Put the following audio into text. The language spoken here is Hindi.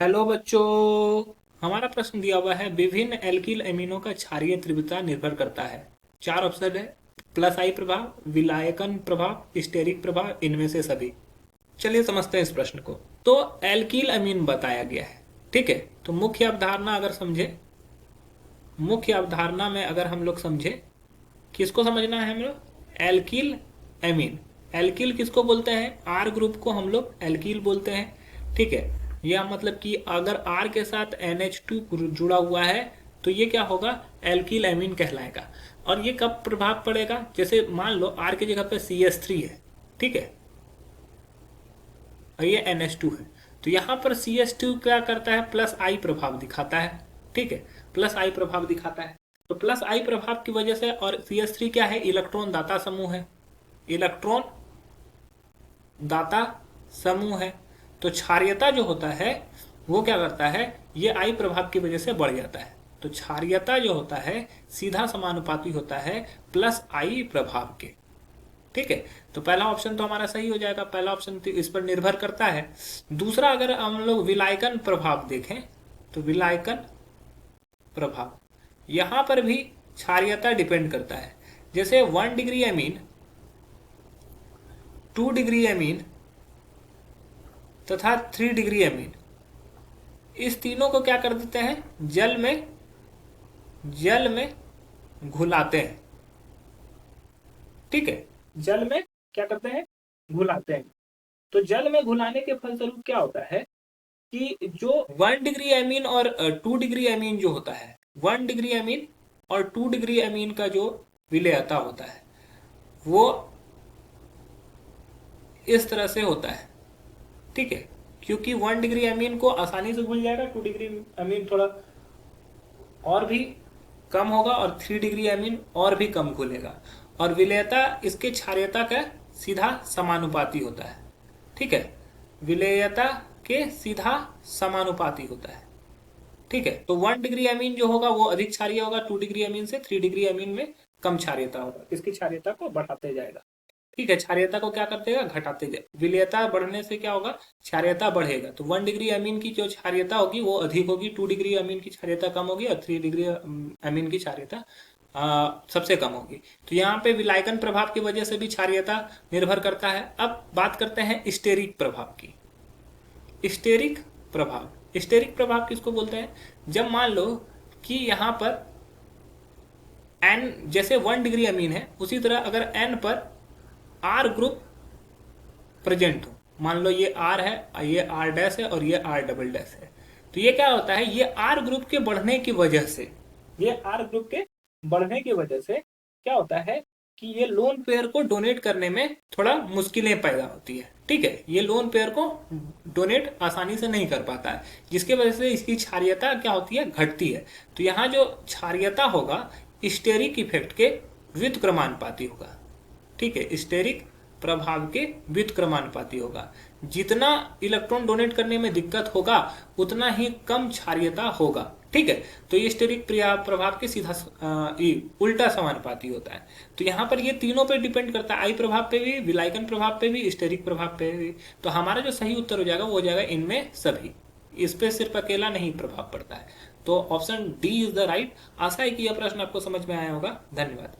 हेलो बच्चों। हमारा प्रश्न दिया हुआ है, विभिन्न एल्किल अमीनों का क्षारीय तीव्रता निर्भर करता है। चार ऑप्शन है, प्लस आई प्रभाव, विलायकन प्रभाव, स्टेरिक प्रभाव, इनमें से सभी। चलिए समझते हैं इस प्रश्न को। तो एल्किल अमीन बताया गया है, ठीक है। तो मुख्य अवधारणा अगर समझे, मुख्य अवधारणा में अगर हम लोग समझे, किसको समझना है हम लोग? Alkyl amine. एल्किल किसको बोलते हैं? आर ग्रुप को हम लोग एल्किल बोलते हैं, ठीक है। यह मतलब कि अगर आर के साथ NH2 जुड़ा हुआ है तो ये क्या होगा? एल्किल एमीन कहलाएगा। और ये कब प्रभाव पड़ेगा? जैसे मान लो आर की जगह पे CH3 है, ठीक है, और ये NH2 है, तो यहाँ पर CH2 क्या करता है? प्लस आई प्रभाव दिखाता है, ठीक है, प्लस आई प्रभाव दिखाता है। तो प्लस आई प्रभाव की वजह से, और CH3 क्या है? इलेक्ट्रॉन दाता समूह है, इलेक्ट्रॉन दाता समूह है। तो क्षारीयता जो होता है वो क्या करता है? ये आई प्रभाव की वजह से बढ़ जाता है। तो क्षारीयता जो होता है सीधा समानुपाती होता है प्लस आई प्रभाव के, ठीक है। तो पहला ऑप्शन तो हमारा सही हो जाएगा, पहला ऑप्शन तो इस पर निर्भर करता है। दूसरा, अगर हम लोग विलायकन प्रभाव देखें तो विलायकन प्रभाव, यहां पर भी क्षारीयता डिपेंड करता है। जैसे 1 डिग्री अमीन, 2 डिग्री अमीन तथा 3 डिग्री अमीन, इस तीनों को क्या कर देते हैं? जल में घुलाते हैं, ठीक है। जल में क्या करते हैं? घुलाते हैं। तो जल में घुलाने के फलस्वरूप क्या होता है कि जो 1 डिग्री अमीन और 2 डिग्री अमीन जो होता है, 1 डिग्री अमीन और 2 डिग्री अमीन का जो विलेयता होता है वो इस तरह से होता है, ठीक है। क्योंकि 1 डिग्री अमीन को आसानी से घुल जाएगा, 2 डिग्री अमीन थोड़ा और भी कम होगा, और 3 डिग्री अमीन और भी कम घुलेगा। और विलेयता इसके क्षारीयता का सीधा समानुपाती होता है, ठीक है। विलेयता के सीधा समानुपाती होता है, ठीक है। तो 1 डिग्री अमीन जो होगा वो अधिक क्षारीय होगा 2 डिग्री अमीन से, 3 डिग्री अमीन में कम क्षारीयता होगा, इसकी क्षारीयता को बढ़ाते जाएगा, ठीक है। क्षारीयता को क्या करते हैं? घटाते जाए। विलेयता बढ़ने से क्या होगा? क्षारीयता बढ़ेगा। तो 1 डिग्री अमीन की जो क्षारीयता होगी वो अधिक होगी, 2 डिग्री अमीन की क्षारीयता कम होगी, और 3 डिग्री अमीन की क्षारीयता सबसे कम होगी। तो यहाँ पे विलायकन प्रभाव की वजह से भी क्षारीयता निर्भर करता है। अब बात करते हैं स्टेरिक प्रभाव की। स्टेरिक प्रभाव, स्टेरिक प्रभाव किसको बोलते हैं? जब मान लो कि यहाँ पर एन, जैसे 1 डिग्री अमीन है उसी तरह अगर एन पर आर ग्रुप प्रेजेंट हो, मान लो ये आर है, ये आर डैश है, और ये आर डबल डैश है, तो ये क्या होता है? ये आर ग्रुप के बढ़ने की वजह से, ये आर ग्रुप के बढ़ने की वजह से क्या होता है कि ये लोन पेयर को डोनेट करने में थोड़ा मुश्किलें पैदा होती है, ठीक है। ये लोन पेयर को डोनेट आसानी से नहीं कर पाता है, जिसकी वजह से इसकी क्षारीयता क्या होती है? घटती है। तो यहाँ जो क्षारीयता होगा स्टेरिक इफेक्ट के व्युत्क्रमानुपाती होगा, ठीक है। स्टेरिक प्रभाव के व्युत्क्रमानुपाती होगा। जितना इलेक्ट्रॉन डोनेट करने में दिक्कत होगा उतना ही कम क्षारीयता होगा, ठीक है। तो ये स्टेरिक प्रभाव के सीधा उल्टा समानुपाती होता है। तो यहाँ पर ये तीनों पे डिपेंड करता है, आई प्रभाव पे भी, विलायकन प्रभाव पे भी, स्टेरिक प्रभाव पे भी। तो हमारा जो सही उत्तर हो जाएगा वो हो जाएगा इनमें सभी, इस पे सिर्फ अकेला नहीं प्रभाव पड़ता है। तो option D is the right. आशा है कि यह प्रश्न आपको समझ में आया होगा। धन्यवाद।